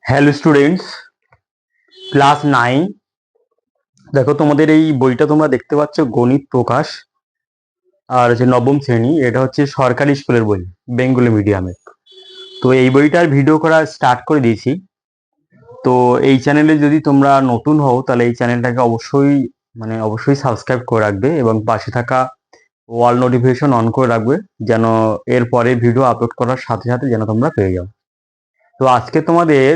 Hello students, class 9। দেখো, তোমাদের এই বইটা তোমরা দেখতে পাচ্ছ, গণিত প্রকাশ, আর হচ্ছে নবম শ্রেণী। এটা হচ্ছে সরকারি স্কুলের বই, বেঙ্গলি মিডিয়ামের। তো এই বইটার ভিডিও করা স্টার্ট করে দিয়েছি। তো এই চ্যানেলে যদি তোমরা নতুন হও, তাহলে এই চ্যানেলটাকে অবশ্যই সাবস্ক্রাইব করে রাখবে এবং পাশে থাকা ওয়াল নোটিফিকেশন অন করে রাখবে, যেন এর পরে ভিডিও আপলোড করার সাথে সাথে যেন তোমরা পেয়ে যাও। তো আজকে তোমাদের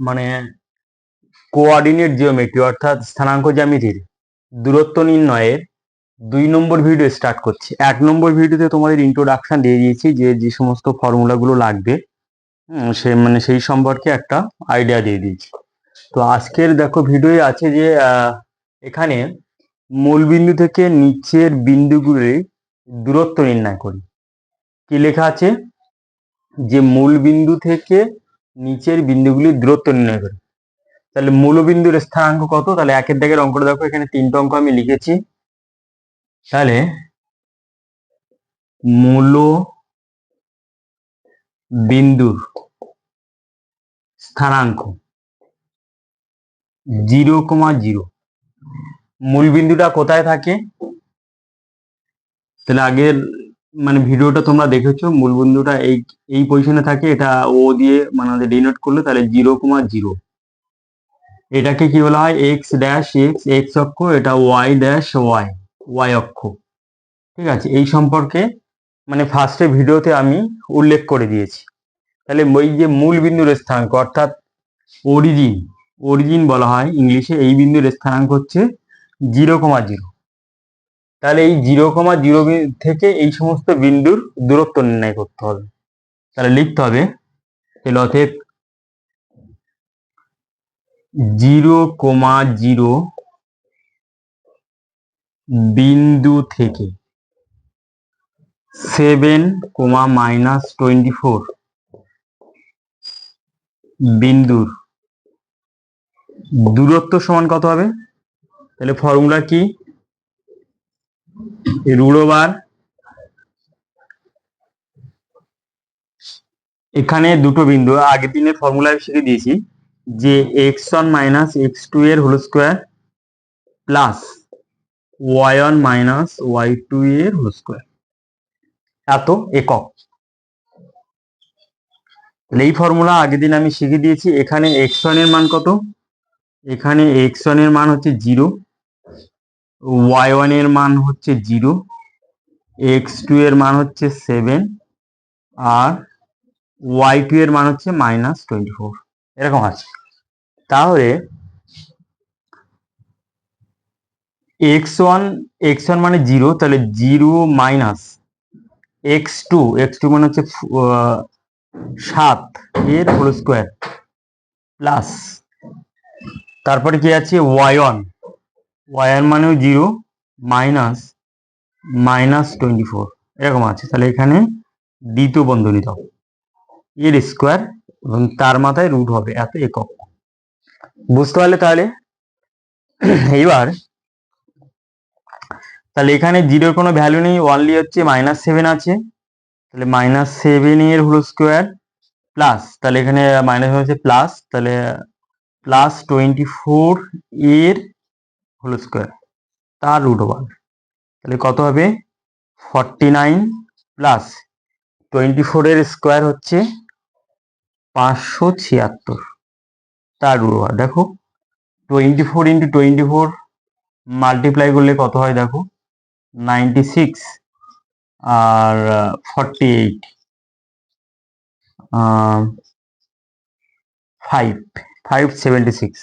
মানে কোঅর্ডিনেট জিওমেট্রি অর্থাৎ স্থানাঙ্ক জ্যামিতির দূরত্ব নির্ণয়ের 2 নম্বর ভিডিও স্টার্ট করছি। 1 নম্বর ভিডিওতে তোমাদের ইন্ট্রোডাকশন দিয়ে দিয়েছি, যে যে সমস্ত ফর্মুলাগুলো লাগবে সেই সম্পর্কে একটা আইডিয়া দিয়ে দিয়েছি। তো আজকের দেখো ভিডিও আছে যে এখানে মূলবিন্দু থেকে নিচের বিন্দুগুলির দূরত্ব নির্ণয় করি। কি লেখা আছে? যে মূলবিন্দু থেকে নিচের বিন্দুগুলির দূরত্ব নির্ণয় করি। তাহলে মূলবিন্দুর স্থানাঙ্ক কত? তাহলে একের দাগের অঙ্কটা দেখো, এখানে 3টে অঙ্ক আমি লিখেছি। তাহলে মূল বিন্দুর স্থানাঙ্ক 0,0। মূল বিন্দুটা কোথায় থাকে? তাহলে আগের ভিডিওটা তোমরা দেখেছো, মূল বিন্দুটা এই পজিশনে থাকে। এটা ও দিয়ে ডিনোট করলে তাহলে 0,0। এটাকে কি বলা হয়? এক্স ড্যাশ এক্স, এক্স অক্ষ। এটা ওয়াই ড্যাশ ওয়াই, ওয়াই অক্ষ। ঠিক আছে, এই সম্পর্কে ফার্স্টে ভিডিওতে আমি উল্লেখ করে দিয়েছি। তাহলে ওই যে মূল বিন্দুর স্থানাঙ্ক অর্থাৎ অরিজিন, অরিজিন বলা হয় ইংলিশে, এই বিন্দুর স্থানাঙ্ক হচ্ছে 0,0। তাহলে এই 0,0 থেকে এই সমস্ত বিন্দুর দূরত্ব নির্ণয় করতে হবে। তাহলে লিখতে হবে, তাহলে অতএব 0,0 বিন্দু থেকে 7,-24 বিন্দুর দূরত্ব সমান কত হবে? তাহলে ফর্মুলা কি? রুট ওভার, এখানে দুটো বিন্দু আগের দিনের ফর্মুলায় শিখে দিয়েছি, যে x1 - x2 এর whole square plus y1 - y2 এর হোল স্কোয়ার, এত একক। তাহলে এই ফর্মুলা আগের দিন আমি শিখে দিয়েছি। এখানে x1 এর মান কত? এখানে x1 এর মান হচ্ছে 0, y1 এর মান হচ্ছে 0, x2 এর মান হচ্ছে 7, আর y2 এর মান হচ্ছে -24, এরকম আছে। তাহলে x1 মানে 0, তাহলে 0 মাইনাস x2, x2 মানে হচ্ছে 7 এর হোল স্কোয়ার প্লাস, তারপরে কি আছে y1, y1 মানেও 0 মাইনাস -24, এরকম আছে। তাহলে এখানে দ্বিতীয় বন্ধনী দাও, এর স্কোয়ার এবং তার মাথায় রুট হবে, এত একক। বুঝতে পারলে? তাহলে এইবার তাহলে এখানে 0-র কোনো ভ্যালু নেই, অনলি হচ্ছে -7 আছে। তাহলে -7 এর হোল স্কোয়ার প্লাস, তাহলে এখানে মাইনাস হচ্ছে প্লাস, তাহলে +24 এর হোল স্কোয়ার তার রুট ওভার। তাহলে কত হবে? 49 প্লাস 24 এর স্কোয়ার হচ্ছে 576, তার রুট ওভার। দেখো 24 × 24 মাল্টিপ্লাই করলে কত হয়? দেখো 96 আর 48, 576।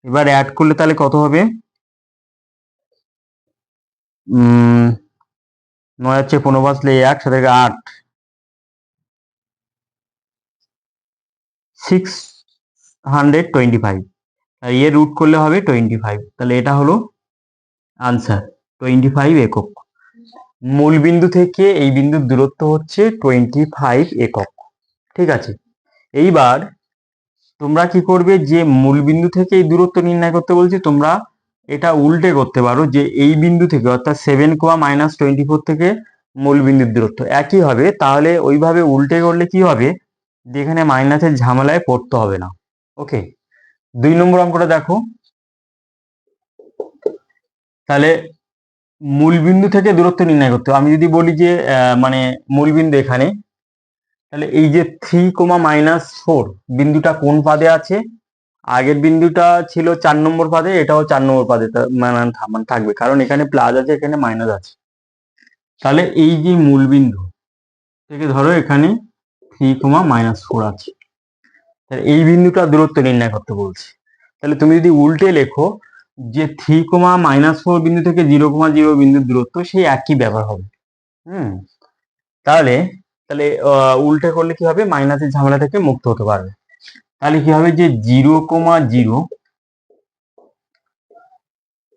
এবার অ্যাড করলে তাহলে কত হবে? 9 হচ্ছে 15 বাজলে 1, সাথে 8, 625। আর এর রুট করলে হবে 25। তাহলে এটা হলো আনসার, 25 একক। মূল বিন্দু থেকে এই বিন্দুর দূরত্ব হচ্ছে 25 একক। ঠিক আছে, এইবার তোমরা কি করবে? যে মূল বিন্দু থেকে এই দূরত্ব নির্ণয় করতে বলছি, তোমরা এটা উল্টে করতে পারো, যে এই বিন্দু থেকে অর্থাৎ 7, -24 থেকে মূল বিন্দুর দূরত্ব একই হবে। তাহলে ওইভাবে উল্টে করলে কি হবে? যেখানে মাইনাসের ঝামেলায় পড়তে হবে না। ওকে, 2 নম্বর অঙ্কটা দেখো। তাহলে মূলবিন্দু থেকে দূরত্ব নির্ণয় করতে হবে। আমি যদি বলি যে মানে মূলবিন্দু এখানে, তাহলে এই যে 3, -4 বিন্দুটা কোন পাদে আছে? আগের বিন্দুটা ছিল 4 নম্বর পাদে, এটাও 4 নম্বর পাদে মানে থাকবে, কারণ এখানে প্লাস আছে, এখানে মাইনাস আছে। তাহলে এই যে মূলবিন্দু থেকে ধরো এখানে 3, -4 আছে, তাহলে এই বিন্দুটা দূরত্ব নির্ণয় করতে বলছে। তাহলে তুমি যদি উল্টে লেখো যে 3, -4 বিন্দু থেকে 0, 0 বিন্দুর দূরত্ব, সেই একই ব্যাপার হবে। হুম, তাহলে তাহলে উল্টে করলে কি হবে? মাইনাসের ঝামেলা থেকে মুক্ত হতে পারবে। তাহলে কি হবে যে 0, 0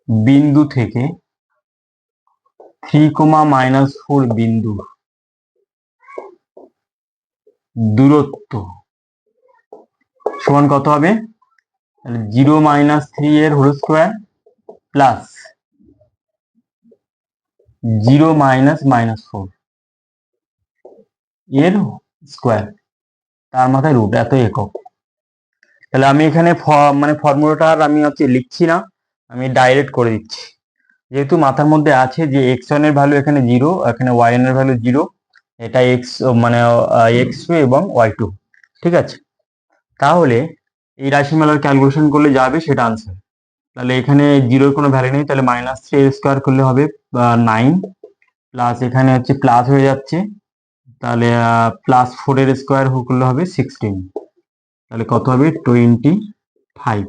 বিন্দু থেকে 3, -4 বিন্দু দূরত্ব সমান কত হবে? 0, -3 এর হোল স্কোয়ার প্লাস 0, -4 এর স্কোয়ার, তার মাথায় রুট, এত একক। তাহলে আমি এখানে মানে ফর্মুলাটা আর আমি লিখছি না, আমি ডাইরেক্ট করে দিচ্ছি। যেহেতু মাথার মধ্যে আছে যে x1 এর ভ্যালু এখানে 0, এখানে y1 এর ভ্যালু 0, এটা মানে x2 এবং y2, ঠিক আছে? তাহলে এই রাশিমালার ক্যালকুলেশন করলে যাবে সেটা আনসার। তাহলে এখানে 0-র কোনো ভ্যালু নেই, তাহলে -3 স্কোয়ার করলে হবে 9, প্লাস এখানে হচ্ছে প্লাস হয়ে যাচ্ছে, তাহলে +4 এর স্কোয়ার করলে হবে 16, তাহলে কত হবে? 25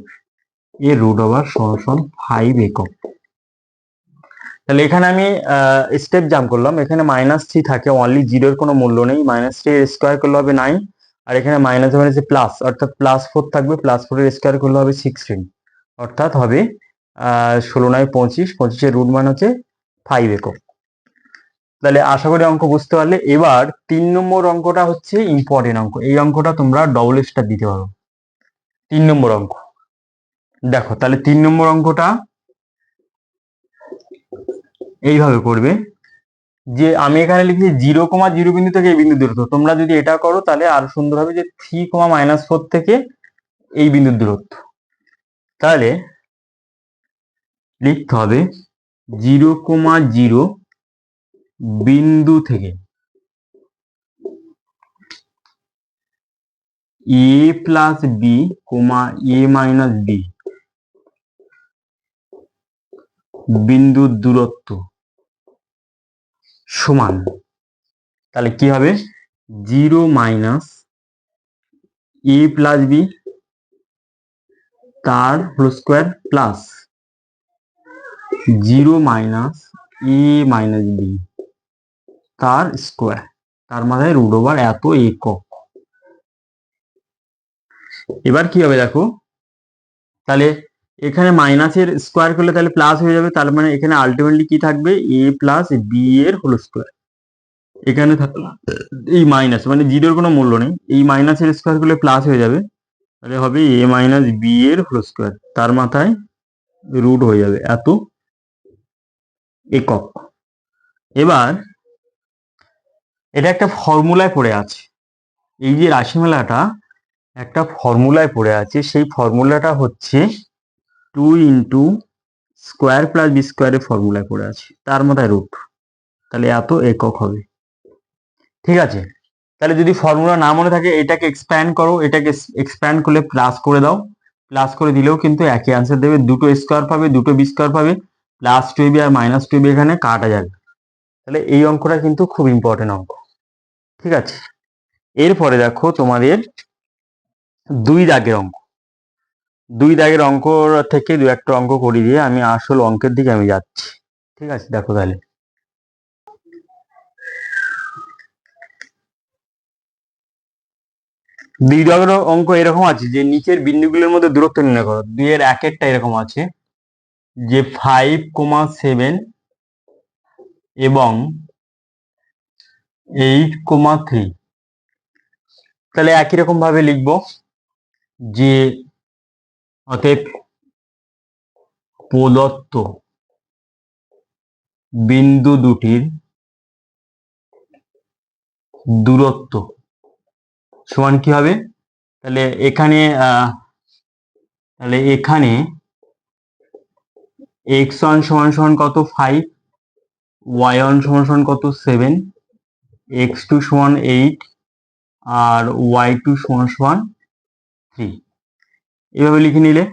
এর √5 একক। তাহলে এখানে আমি স্টেপ জাম্প করলাম, এখানে -3 থাকে অনলি, 0-এর কোনো মূল্য নেই, -3 এর স্কোয়ার করলে হবে 9, আর এখানে মাইনাস মানে যে প্লাস, অর্থাৎ +4 থাকবে, +4 এর স্কোয়ার করলে হবে 16, অর্থাৎ হবে 16×9 = 25, এর রুট মান হচ্ছে 5 একক। তাহলে আশা করি অঙ্ক বুঝতে পারলে। এবার 3 নম্বর অঙ্কটা হচ্ছে ইম্পর্টেন্ট অঙ্ক, এই অঙ্কটা তোমরা ডবল স্টার দিতে পারো। 3 নম্বর অঙ্ক দেখো, তাহলে 3 নম্বর অঙ্কটা এইভাবে করবে যে আমি এখানে লিখছি 0, 0 বিন্দু থেকে এই বিন্দু দূরত্ব। তোমরা যদি এটা করো তাহলে আরো সুন্দর হবে যে 3, -4 থেকে এই বিন্দুর দূরত্ব। তাহলে লিখতে হবে 0, 0 বিন্দু থেকে a প্লাস বি, a-b বিন্দুর দূরত্ব সমান, তাহলে কি হবে? 0 - a প্লাস বি তার whole square plus 0 - a - b তার স্কোয়ার, তার মাথায় √, এত একক। এবার কি হবে দেখো, তাহলে এখানে মাইনাসের স্কোয়ার করলে তাহলে প্লাস হয়ে যাবে, তার মানে এখানে আলটিমেটলি কি থাকবে? a প্লাস বি এর হোল স্কোয়ার। এখানে এই মাইনাস মানে 0-এর কোনো মূল্য নেই, এই মাইনাসের স্কোয়ার করলে প্লাস হয়ে যাবে, তাহলে হবে a - b এর হোল স্কোয়ার, তার মাথায় রুট হয়ে যাবে, এত একক। এবার এটা একটা ফর্মুলায় পড়ে আছে, এই যে রাশিমালাটা একটা ফর্মুলায় পড়ে আছে, সেই ফর্মুলাটা হচ্ছে 2 * স্কোয়ার প্লাস বি স্কোয়ারের ফর্মুলায় পড়ে আছে, তার মাথায় রুট, তাহলে এত একক হবে। ঠিক আছে, তাহলে যদি ফর্মুলা না মনে থাকে এটাকে এক্সপ্যান্ড করো, এটাকে এক্সপ্যান্ড করলে প্লাস করে দাও, প্লাস করে দিলেও কিন্তু একই আনসার দেবে, দুটো স্কোয়ার পাবে, দুটো বি স্কোয়ার পাবে, +2ab আর -2ab এখানে কাটা যাবে। তাহলে এই অঙ্কটা কিন্তু খুব ইম্পর্টেন্ট অঙ্ক। ঠিক আছে, এরপরে দেখো তোমাদের 2 দাগের অঙ্ক। 2 দাগের অঙ্ক থেকে 2-একটা অঙ্ক করিয়ে দিয়ে আমি আসল অঙ্কের দিকে আমি যাচ্ছি। ঠিক আছে, দেখো তাহলে 2 দাগের অঙ্ক এরকম আছে যে নিচের বিন্দুগুলোর মধ্যে দূরত্ব নির্ণয় করো। 2-এর একেরটা এরকম আছে যে 5, 7 এবং 8, 3। তাহলে একই রকম ভাবে লিখবো যে অতএব প্রদত্ত বিন্দু দুটির দূরত্ব সমান কি হবে? তাহলে এখানে তাহলে এখানে x1 সমান সমান কত 5, y1 সমান সমান কত 7, x2 সমান 8 আর y2 সমান সমান 3। এভাবে লিখে নিলে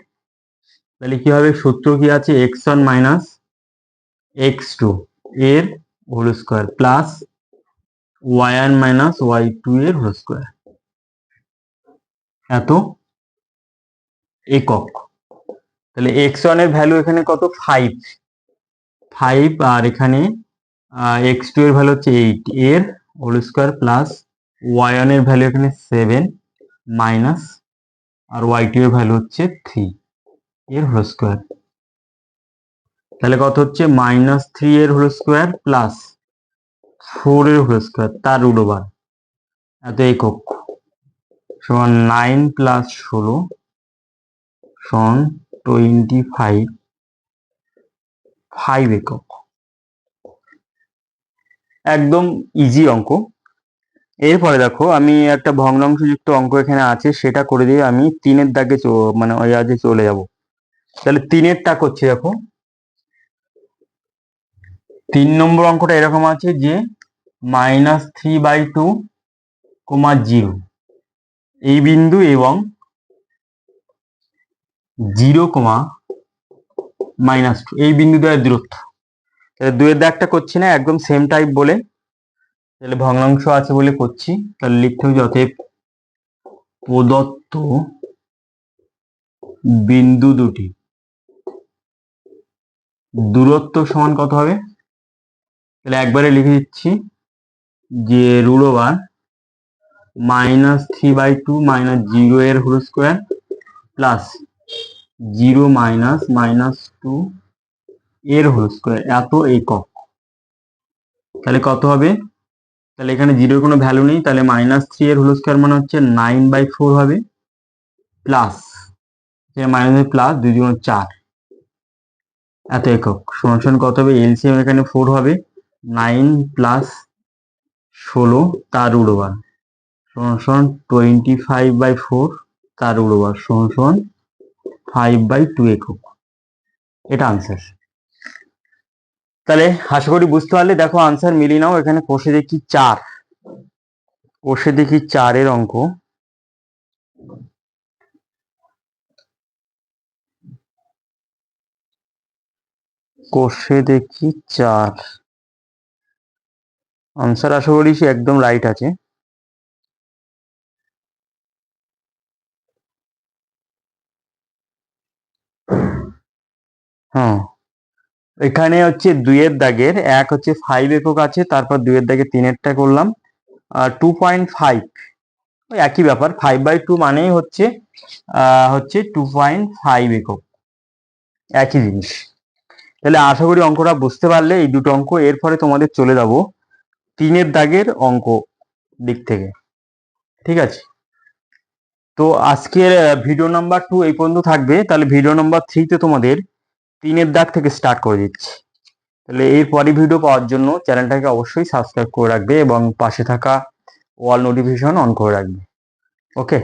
তাহলে কি হবে, সূত্র কি আছে, x1 মাইনাস x2 এর whole square plus y1 minus y2 এর হোল স্কোয়ার, এত একক। তাহলে x1 এর ভ্যালু এখানে কত 5 আর এখানে x2 এর ভ্যালু হচ্ছে 8 এর হোল স্কোয়ার প্লাস y1 এর ভ্যালু এখানে 7 মাইনাস আর y2 এর ভ্যালু হচ্ছে 3 এর হোল স্কোয়ার। তাহলে কত হচ্ছে -3 এর হোল স্কোয়ার প্লাস 4 এর হোল স্কোয়ার তার রুট ওভার এত একক সমান 9 প্লাস 16 সমান 5 একক। একদম ইজি অঙ্ক। এরপরে দেখো আমি একটা ভগ্নাংশযুক্ত অঙ্ক এখানে আছে, সেটা করে দিয়ে আমি 3-এর দাগে মানে ওই আগে চলে যাব। তাহলে 3-এরটা করছি। দেখো 3 নম্বর অঙ্কটা এরকম আছে যে -3/2, 0 এই বিন্দু এবং 0, -2 এই বিন্দু দ্বয়ের দূরত্ব। তাহলে 2-এর দাগটা করছি না, একদম সেম টাইপ বলে, তাহলে ভগ্নাংশ আছে বলে করছি। তাহলে লিখতে হবে অতএব প্রদত্ত বিন্দু দুটি দূরত্ব সমান কত হবে। তাহলে একবারে লিখে দিচ্ছি যে রুট ওভার -3/2 -0 এর হোল স্কোয়ার প্লাস 0 -2 এর হোল স্কোয়ার এত একক। তাহলে কত হবে, তাহলে এখানে 0 কোনো ভ্যালু নেই, তাহলে -3 এর হোল স্কোয়ার মানে হচ্ছে 9/4 হবে প্লাস প্লাস 2 × 4 এত একক সমান সমান কত হবে, এলসিএম এখানে 4 হবে, 9 প্লাস 16 তার রুট ওভার সমান সমান 25/4 তার রুট ওভার সমান সমান 5/2 একক। এটা আনসার। তাহলে আশা করি বুঝতে পারলে। দেখো আনসার মিলিয়ে নাও। এখানে কষে দেখি 4 এর অঙ্ক। কষে দেখি 4 আনসার আশা করি একদম রাইট আছে। হ্যাঁ, এখানে হচ্ছে 2-এর দাগের এক হচ্ছে 5 একক আছে, তারপর 2-এর দাগে 3-এরটা করলাম 2.5, ওই একই ব্যাপার। 5/2 মানেই হচ্ছে 2.5 একক, একই জিনিস। তাহলে আশা করি অঙ্কটা বুঝতে পারলে এই দুটো অঙ্ক। এরপরে তোমাদের চলে যাব 3-এর দাগের অঙ্ক দিক থেকে, ঠিক আছে। তো আজকের ভিডিও নাম্বার 2 এই পর্যন্ত থাকবে। তাহলে ভিডিও নাম্বার 3-তে তোমাদের 3-এর দাগ থেকে স্টার্ট করে দিচ্ছি। তাহলে এরপরই ভিডিও পাওয়ার জন্য চ্যানেলটাকে অবশ্যই সাবস্ক্রাইব করে রাখবে এবং পাশে থাকা অল নোটিফিকেশন অন করে রাখবে। ওকে।